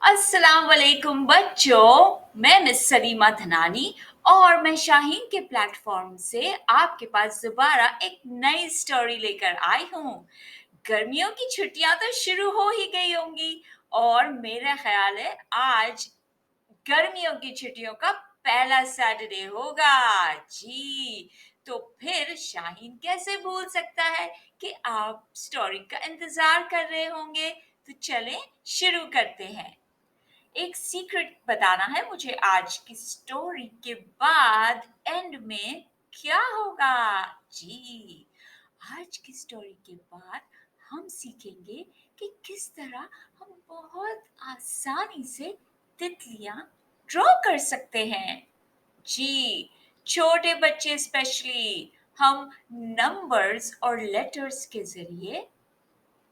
अस्सलाम वालेकुम बच्चों। मैं मिस सलीमा धनानी और मैं शाहीन के प्लेटफॉर्म से आपके पास दोबारा एक नई स्टोरी लेकर आई हूँ। गर्मियों की छुट्टियां तो शुरू हो ही गई होंगी और मेरा ख्याल है आज गर्मियों की छुट्टियों का पहला सैटरडे होगा। जी, तो फिर शाहीन कैसे भूल सकता है कि आप स्टोरी का इंतजार कर रहे होंगे। तो चलें शुरू करते हैं। एक सीक्रेट बताना है मुझे आज की स्टोरी के बाद एंड में क्या होगा। जी, आज की स्टोरी के बाद हम सीखेंगे कि किस तरह हम बहुत आसानी से तितलियां ड्रॉ कर सकते हैं। जी, छोटे बच्चे स्पेशली हम नंबर्स और लेटर्स के जरिए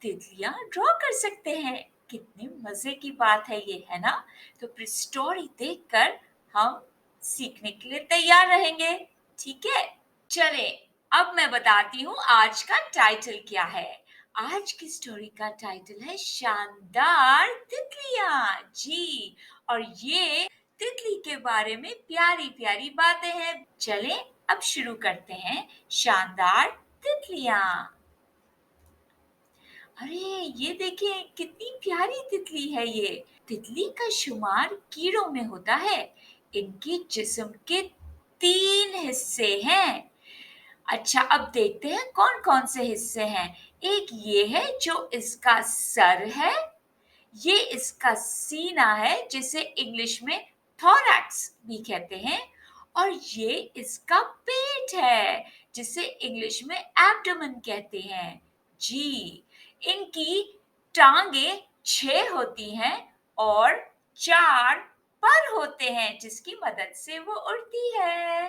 तितलियां ड्रॉ कर सकते हैं। कितने मजे की बात है ये, है ना? तो फिर स्टोरी देखकर हम सीखने के लिए तैयार रहेंगे। ठीक है, चले अब मैं बताती हूँ आज का टाइटल क्या है। आज की स्टोरी का टाइटल है शानदार तितलियां। जी, और ये तितली के बारे में प्यारी प्यारी बातें हैं। चले अब शुरू करते हैं। शानदार तितलियां। अरे ये देखिए कितनी प्यारी तितली है ये। तितली का शुमार कीड़ों में होता है। इनके जिस्म के 3 हिस्से हैं। अच्छा, अब देखते हैं कौन कौन से हिस्से हैं। एक ये है जो इसका सर है, ये इसका सीना है जिसे इंग्लिश में थोरैक्स भी कहते हैं, और ये इसका पेट है जिसे इंग्लिश में एब्डोमेन कहते हैं। जी, इनकी टांगे 6 होती हैं और 4 पर होते हैं जिसकी मदद से वो उड़ती है।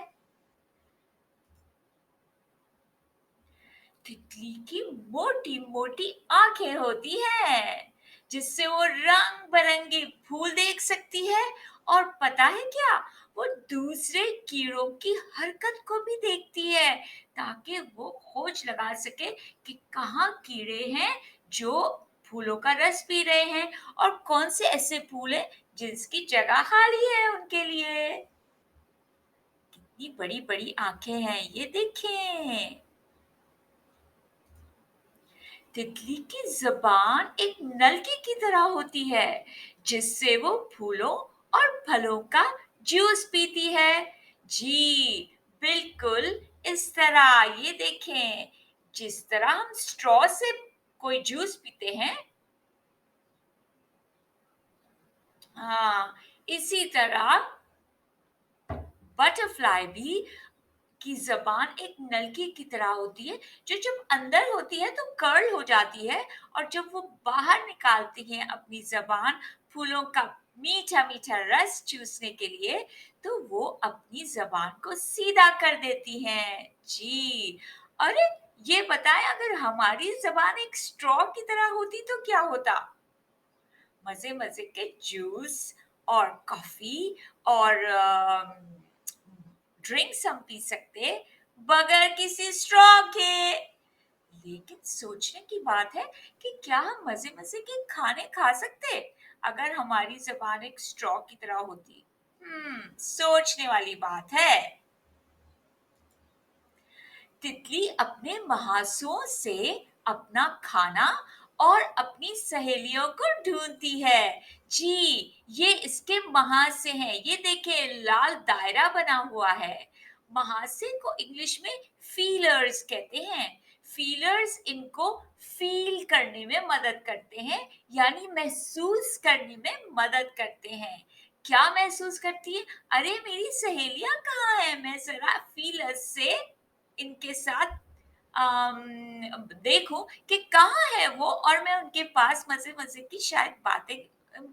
तितली की मोटी मोटी आंखें होती हैं जिससे वो रंग बिरंगे फूल देख सकती है। और पता है क्या, वो दूसरे कीड़ों की हरकत को भी देखती है ताकि वो खोज लगा सके कि कहाँ कीड़े हैं जो फूलों का रस पी रहे हैं और कौन से ऐसे फूल हैं जिसकी जगह खाली है उनके लिए। कितनी बड़ी बड़ी आंखें हैं ये देखें। तितली की जबान एक नलकी की तरह होती है जिससे वो फूलों और फलों का जूस पीती है। जी, बिल्कुल इस तरह। ये देखें, जिस तरह हम स्ट्रॉ से कोई जूस पीते हैं, हाँ, इसी तरह बटरफ्लाई भी की जबान एक नलकी की तरह होती है जो जब अंदर होती है तो कर्ल हो जाती है, और जब वो बाहर निकालती हैं अपनी जबान फूलों का मीठा मीठा रस चूसने के लिए, तो वो अपनी जबान को सीधा कर देती हैं। जी, अरे ये बताएं, अगर हमारी जबान एक स्ट्रॉ की तरह होती तो क्या होता? मजे मजे के जूस और कॉफी और ड्रिंक्स हम पी सकते बगैर किसी स्ट्रॉ के। लेकिन सोचने की बात है कि क्या हम मजे मजे के खाने खा सकते अगर हमारी जबान एक स्ट्रॉ की तरह होती? सोचने वाली बात है। तितली अपने महासों से अपना खाना और अपनी सहेलियों को ढूंढती है। जी, ये इसके महासे हैं। ये देखिए लाल दायरा बना हुआ है। महासे को इंग्लिश में फीलर्स कहते हैं। फीलर्स इनको फील करने में मदद करते हैं, यानी महसूस करने में मदद करते हैं। क्या महसूस करती है? अरे मेरी सहेलियां कहाँ हैं, मैं जरा फीलर्स से इनके साथ देखूं कि कहाँ है वो, और मैं उनके पास मजे मजे की शायद बातें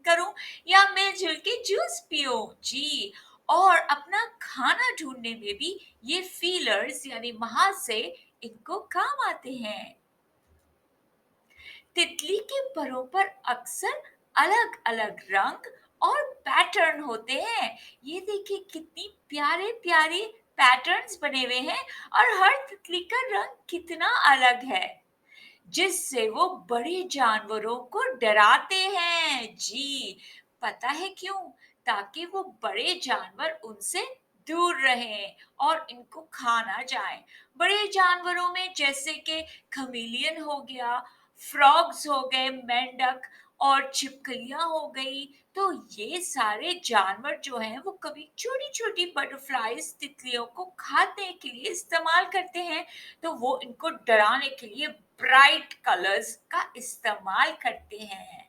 करूं या मिलजुल के जूस पीऊं। जी, और अपना खाना ढूंढने में भी ये फीलर्स यानी महासे इनको काम आते हैं। तितली के परों पर अक्सर अलग अलग रंग और पैटर्न होते हैं। ये देखिए कितनी प्यारे प्यारे पैटर्न्स बने हुए हैं, और हर तितली का रंग कितना अलग है जिससे वो बड़े जानवरों को डराते हैं। जी, पता है क्यों? ताकि वो बड़े जानवर उनसे दूर रहें और इनको खा ना जाएं। बड़े जानवरों में जैसे कि खमीलियन हो गया, फ्रॉग्स हो गए, मेंढक और छिपकलियां हो गई। तो ये सारे जानवर जो हैं वो कभी छोटी छोटी बटरफ्लाईज तितलियों को खाने के लिए इस्तेमाल करते हैं। तो वो इनको डराने के लिए ब्राइट कलर्स का इस्तेमाल करते हैं।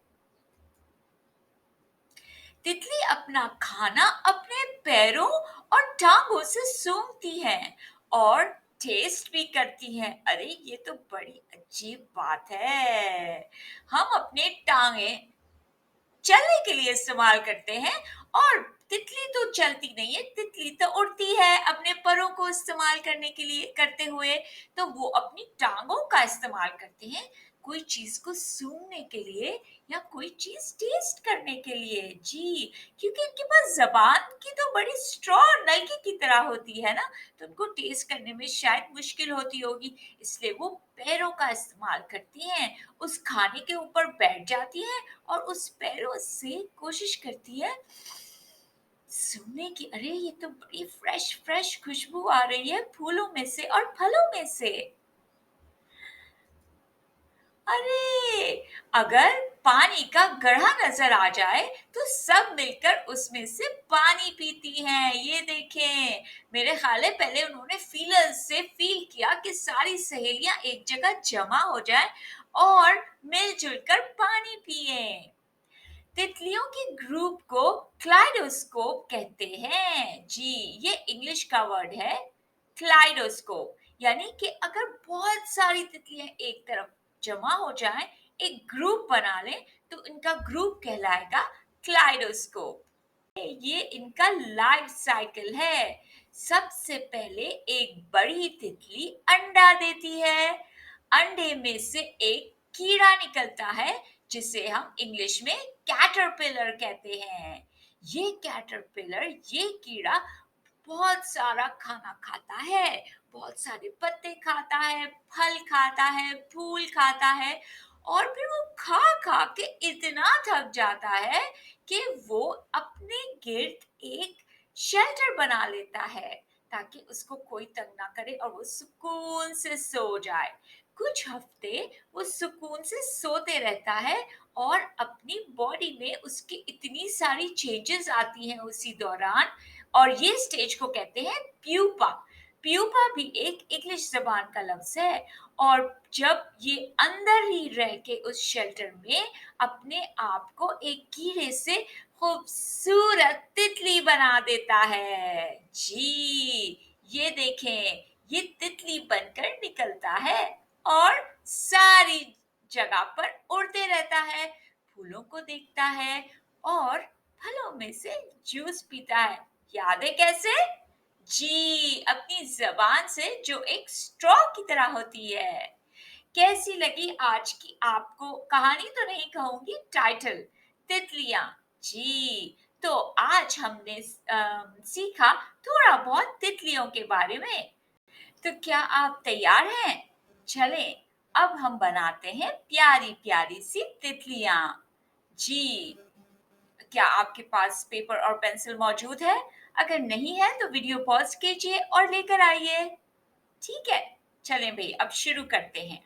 तितली अपना खाना अपने पैरों और टांगों से सूंघती है और टेस्ट भी करती है। अरे ये तो बड़ी अजीब बात है। हम अपने टांगे चलने के लिए इस्तेमाल करते हैं और तितली तो चलती नहीं है, तितली तो उड़ती है अपने परों को इस्तेमाल करने के लिए करते हुए। तो वो अपनी टांगों का इस्तेमाल करते हैं कोई चीज को सूंघने के लिए या कोई चीज टेस्ट करने के लिए। जी, क्योंकि इनके पास जबान की तो बड़ी स्ट्रॉ नलकी की तरह होती है ना, तो उनको टेस्ट करने में शायद मुश्किल होती होगी, इसलिए वो पैरों का इस्तेमाल करती हैं। उस खाने के ऊपर बैठ जाती हैं और उस पैरों से कोशिश करती है सूंघने की। अरे ये तो बड़ी फ्रेश फ्रेश खुशबू आ रही है फूलों में से और फलों में से। अरे अगर पानी का गड्ढा नजर आ जाए तो सब मिलकर उसमें से पानी पीती हैं। ये देखें, मेरे ख्याल है पहले उन्होंने फीलर्स से फील किया कि सारी सहेलियां एक जगह जमा हो जाएं और मिलजुल कर पानी पिएं। तितलियों के ग्रुप को क्लाइडोस्कोप कहते हैं। जी, ये इंग्लिश का वर्ड है क्लाइडोस्कोप। यानी कि अगर बहुत सारी तितलियां एक तरफ जमा हो जाएं, एक ग्रुप बना लें, तो इनका ग्रुप कहलाएगा क्लाइडोस्कोप। ये इनका लाइफ साइकिल है। सबसे पहले एक बड़ी तितली अंडा देती है। अंडे में से एक कीड़ा निकलता है जिसे हम इंग्लिश में कैटरपिलर कहते हैं। ये कैटरपिलर, ये कीड़ा बहुत सारा खाना खाता है, बहुत सारे पत्ते खाता है, फल खाता है, फूल खाता है और फिर वो खा खा के इतना थक जाता है कि वो अपने गिर्द एक शेल्टर बना लेता है ताकि उसको कोई तंग ना करे और वो सुकून से सो जाए। कुछ हफ्ते वो सुकून से सोते रहता है और अपनी बॉडी में उसकी इतनी सारी चेंजेस आती हैं उसी दौरान, और ये स्टेज को कहते हैं प्यूपा। प्यूपा भी एक इंग्लिश जबान का लफ्ज है। और जब ये अंदर ही रह के उस शेल्टर में अपने आप को एक कीड़े से खूबसूरत तितली बना देता है। जी, ये देखें, ये तितली बनकर निकलता है और सारी जगह पर उड़ते रहता है, फूलों को देखता है और फलों में से जूस पीता है। याद है कैसे? जी, अपनी जबान से जो एक स्ट्रॉ की तरह होती है। कैसी लगी आज की आपको कहानी? तो नहीं कहूंगी, टाइटल तितलियां। जी, तो आज हमने सीखा थोड़ा बहुत तितलियों के बारे में। तो क्या आप तैयार हैं? चलें, अब हम बनाते हैं प्यारी प्यारी सी तितलियां। जी, क्या आपके पास पेपर और पेंसिल मौजूद है? अगर नहीं है तो वीडियो पॉज कीजिए और लेकर आइए। ठीक है, चलें भई अब शुरू करते हैं।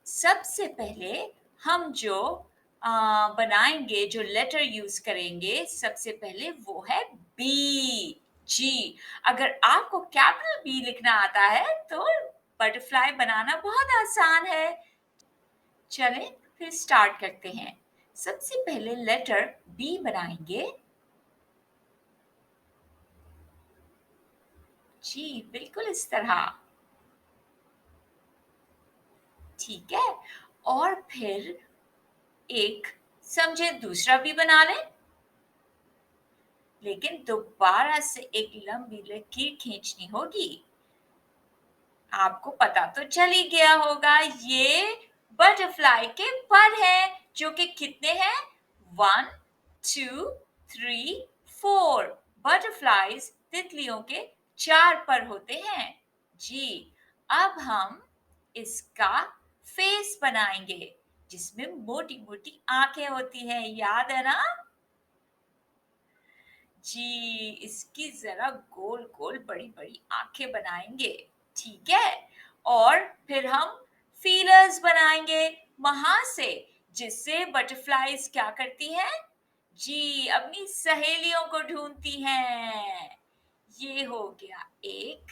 सबसे पहले हम जो बनाएंगे, जो लेटर यूज करेंगे, सबसे पहले वो है बी। जी, अगर आपको कैपिटल बी लिखना आता है तो बटरफ्लाई बनाना बहुत आसान है। चलें फिर स्टार्ट करते हैं। सबसे पहले लेटर बी बनाएंगे। जी, बिल्कुल इस तरह। ठीक है, और फिर एक समझे दूसरा भी बना लें, लेकिन दोबारा से एक लंबी लकीर खींचनी होगी। आपको पता तो चल ही गया होगा, ये बटरफ्लाई के पर हैं जो कि कितने हैं? 1 2 3 4। बटरफ्लाईज तितलियों के 4 पर होते हैं। जी, अब हम इसका फेस बनाएंगे। जिसमें मोटी मोटी आंखें होती हैं, याद है ना? जी, इसकी जरा गोल गोल बड़ी बड़ी आंखें बनाएंगे, ठीक है? और फिर हम फीलर्स बनाएंगे वहां से, जिससे बटरफ्लाईज क्या करती हैं? जी, अपनी सहेलियों को ढूंढती हैं। ये हो गया एक,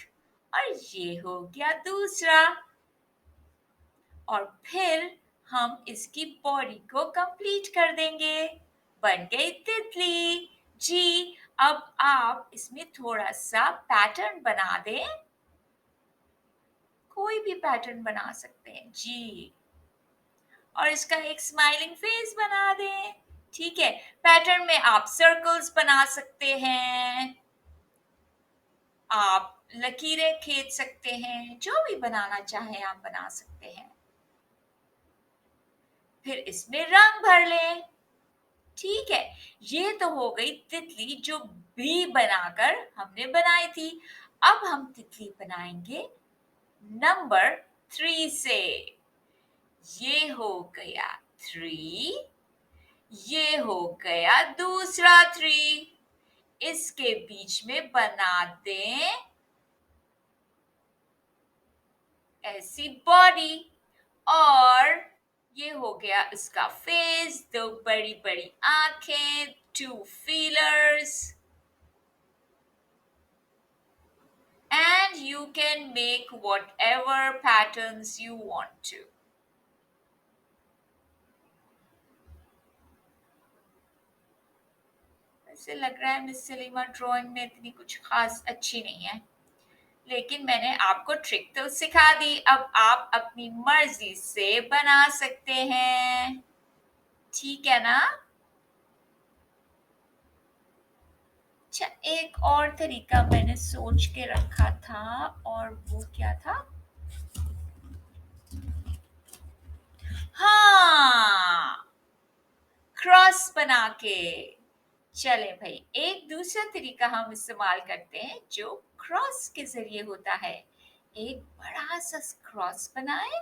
और ये हो गया दूसरा। और फिर हम इसकी बॉडी को कंप्लीट कर देंगे। बन गई तितली। जी, अब आप इसमें थोड़ा सा पैटर्न बना दें। कोई भी पैटर्न बना सकते हैं जी। और इसका एक स्माइलिंग फेस बना दें। ठीक है, पैटर्न में आप सर्कल्स बना सकते हैं, आप लकीरें खींच सकते हैं, जो भी बनाना चाहें आप बना सकते हैं। फिर इसमें रंग भर लें। ठीक है, ये तो हो गई तितली जो बी बनाकर हमने बनाई थी। अब हम तितली बनाएंगे नंबर 3 से। ये हो गया 3, ये हो गया दूसरा 3। इसके बीच में बना दें ऐसी बॉडी, और ये हो गया इसका फेस, दो बड़ी बड़ी आंखें, 2 feelers, and you can make whatever patterns you want to. ऐसे लग रहा है मिस सलीमा ड्राइंग में इतनी कुछ खास अच्छी नहीं है, लेकिन मैंने आपको ट्रिक तो सिखा दी। अब आप अपनी मर्जी से बना सकते हैं, ठीक है ना? अच्छा, एक और तरीका मैंने सोच के रखा था, और वो क्या था? हाँ, क्रॉस बना के। चले भाई, एक दूसरा तरीका हम इस्तेमाल करते हैं जो क्रॉस के जरिए होता है। एक बड़ा सा क्रॉस बनाए,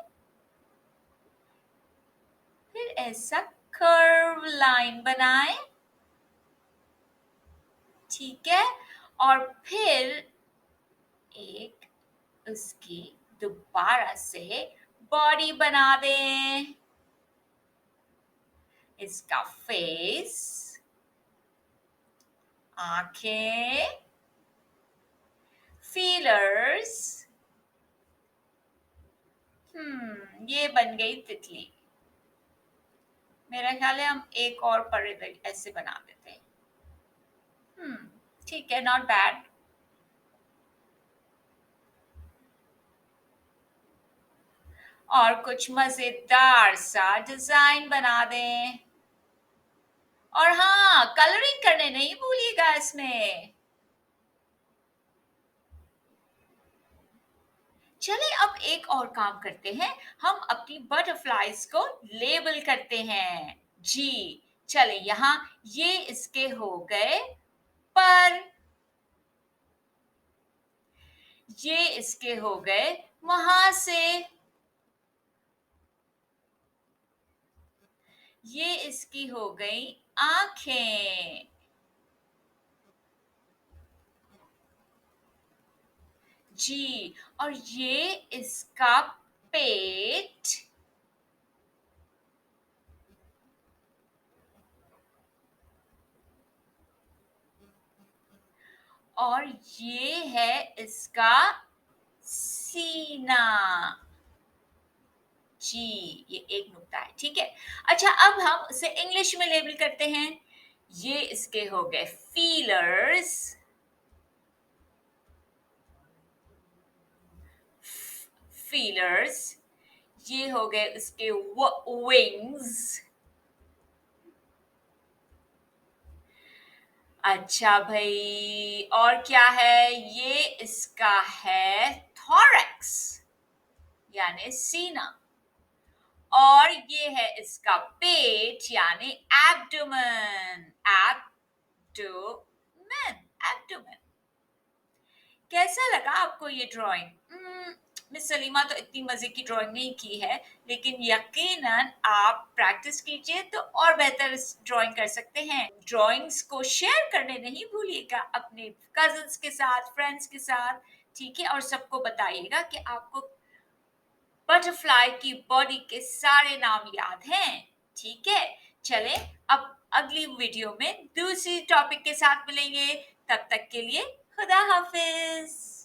फिर ऐसा कर्व लाइन बनाए, ठीक है? और फिर एक उसकी दोबारा से बॉडी बना दें। इसका फेस, आंखें, फीलर्स। ये बन गई तितली। मेरा ख्याल है हम एक और पर्दे ऐसे बना देते हैं। ठीक है, नॉट बैड। और कुछ मजेदार सा डिजाइन बना दें। और हाँ, कलरिंग करने नहीं भूलिएगा इसमें। चलिए अब एक और काम करते हैं, हम अपनी बटरफ्लाईज को लेबल करते हैं। जी, चले यहाँ, ये इसके हो गए पर, ये इसके हो गए वहां से, ये इसकी हो गई आंखें, जी, और ये इसका पेट, और ये है इसका सीना। जी, ये एक नुक्ता है, ठीक है। अच्छा, अब हम उसे इंग्लिश में लेबल करते हैं। ये इसके हो गए फीलर्स, फीलर्स, ये हो गए उसके विंग्स। अच्छा भाई, और क्या है? ये इसका है थॉरैक्स, यानी सीना, और ये है इसका पेट यानी एब्डोमेन, एब्डोमेन, एब्डोमेन। कैसा लगा आपको ये ड्राइंग? मिस सलीमा तो इतनी मज़े की ड्राइंग नहीं की है, लेकिन यकीनन आप प्रैक्टिस कीजिए तो और बेहतर ड्राइंग कर सकते हैं। ड्राइंग्स को शेयर करने नहीं भूलिएगा अपने कज़िन्स के साथ, फ्रेंड्स के साथ, ठीक है? और सबको बताइएगा कि आपको बटरफ्लाई की बॉडी के सारे नाम याद हैं, ठीक है? चलें, अब अगली वीडियो में दूसरी टॉपिक के साथ मिलेंगे। तब तक के लिए खुदा हाफ़िज़।